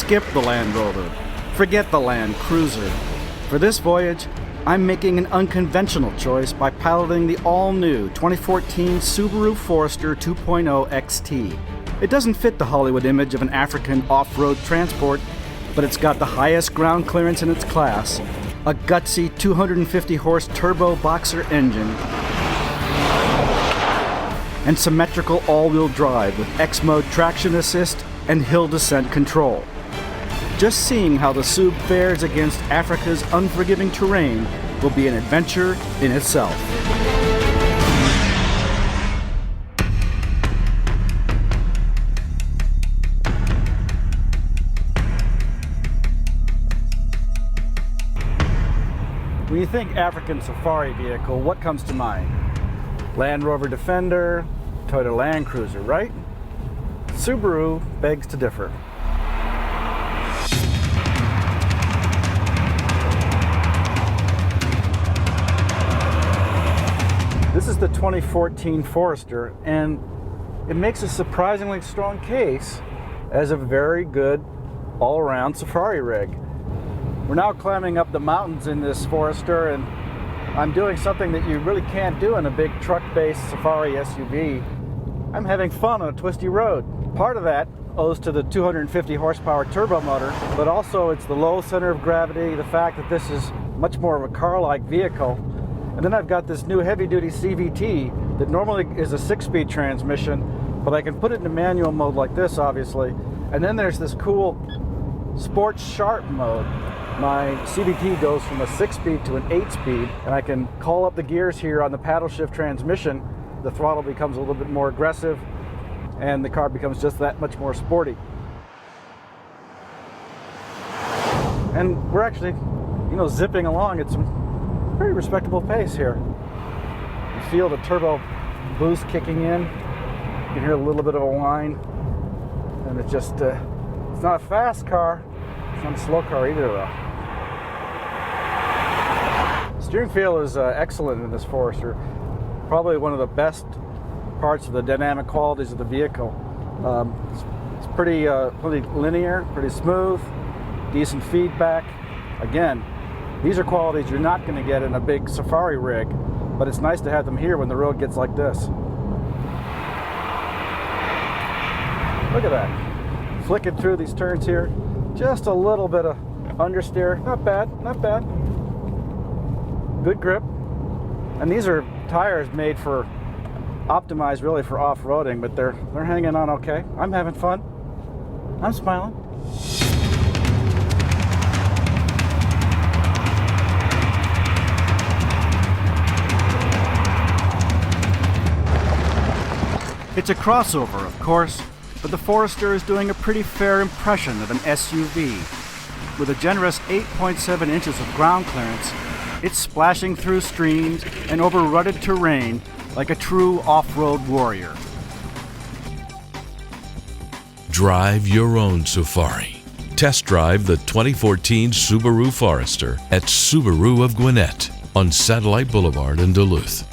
skip the Land Rover. Forget the Land Cruiser. For this voyage, I'm making an unconventional choice by piloting the all-new 2014 Subaru Forester 2.0 XT. It doesn't fit the Hollywood image of an African off-road transport, but it's got the highest ground clearance in its class, a gutsy 250-horse turbo boxer engine, and symmetrical all-wheel drive with X-mode traction assist and hill descent control. Just seeing how the Sub fares against Africa's unforgiving terrain will be an adventure in itself. When you think African safari vehicle, what comes to mind? Land Rover Defender, Toyota Land Cruiser, right? Subaru begs to differ. This is the 2014 Forester, and it makes a surprisingly strong case as a very good all-around safari rig. We're now climbing up the mountains in this Forester, and I'm doing something that you really can't do in a big truck-based safari SUV. I'm having fun on a twisty road. Part of that owes to the 250 horsepower turbo motor, but also it's the low center of gravity, the fact that this is much more of a car-like vehicle. And then I've got this new heavy-duty CVT that normally is a 6-speed transmission, but I can put it into manual mode like this, obviously. And then there's this cool Sports Sharp mode. My CVT goes from a 6-speed to an 8-speed, and I can call up the gears here on the paddle shift transmission. The throttle becomes a little bit more aggressive, and the car becomes just that much more sporty. And we're actually, zipping along at some pretty respectable pace here. You feel the turbo boost kicking in. You can hear a little bit of a whine, and it's just, it's not a fast car. It's not a slow car either, though. Steering feel is excellent in this Forester. Probably one of the best parts of the dynamic qualities of the vehicle. It's pretty linear, pretty smooth, decent feedback. Again, these are qualities you're not going to get in a big safari rig, but it's nice to have them here when the road gets like this. Look at that. Flicking through these turns here. Just a little bit of understeer. Not bad, not bad. Good grip. And these are tires made for, optimized really for off-roading, but they're hanging on okay. I'm having fun. I'm smiling. It's a crossover, of course, but the Forester is doing a pretty fair impression of an SUV. With a generous 8.7 inches of ground clearance, it's splashing through streams and over rutted terrain like a true off-road warrior. Drive your own safari. Test drive the 2014 Subaru Forester at Subaru of Gwinnett on Satellite Boulevard in Duluth.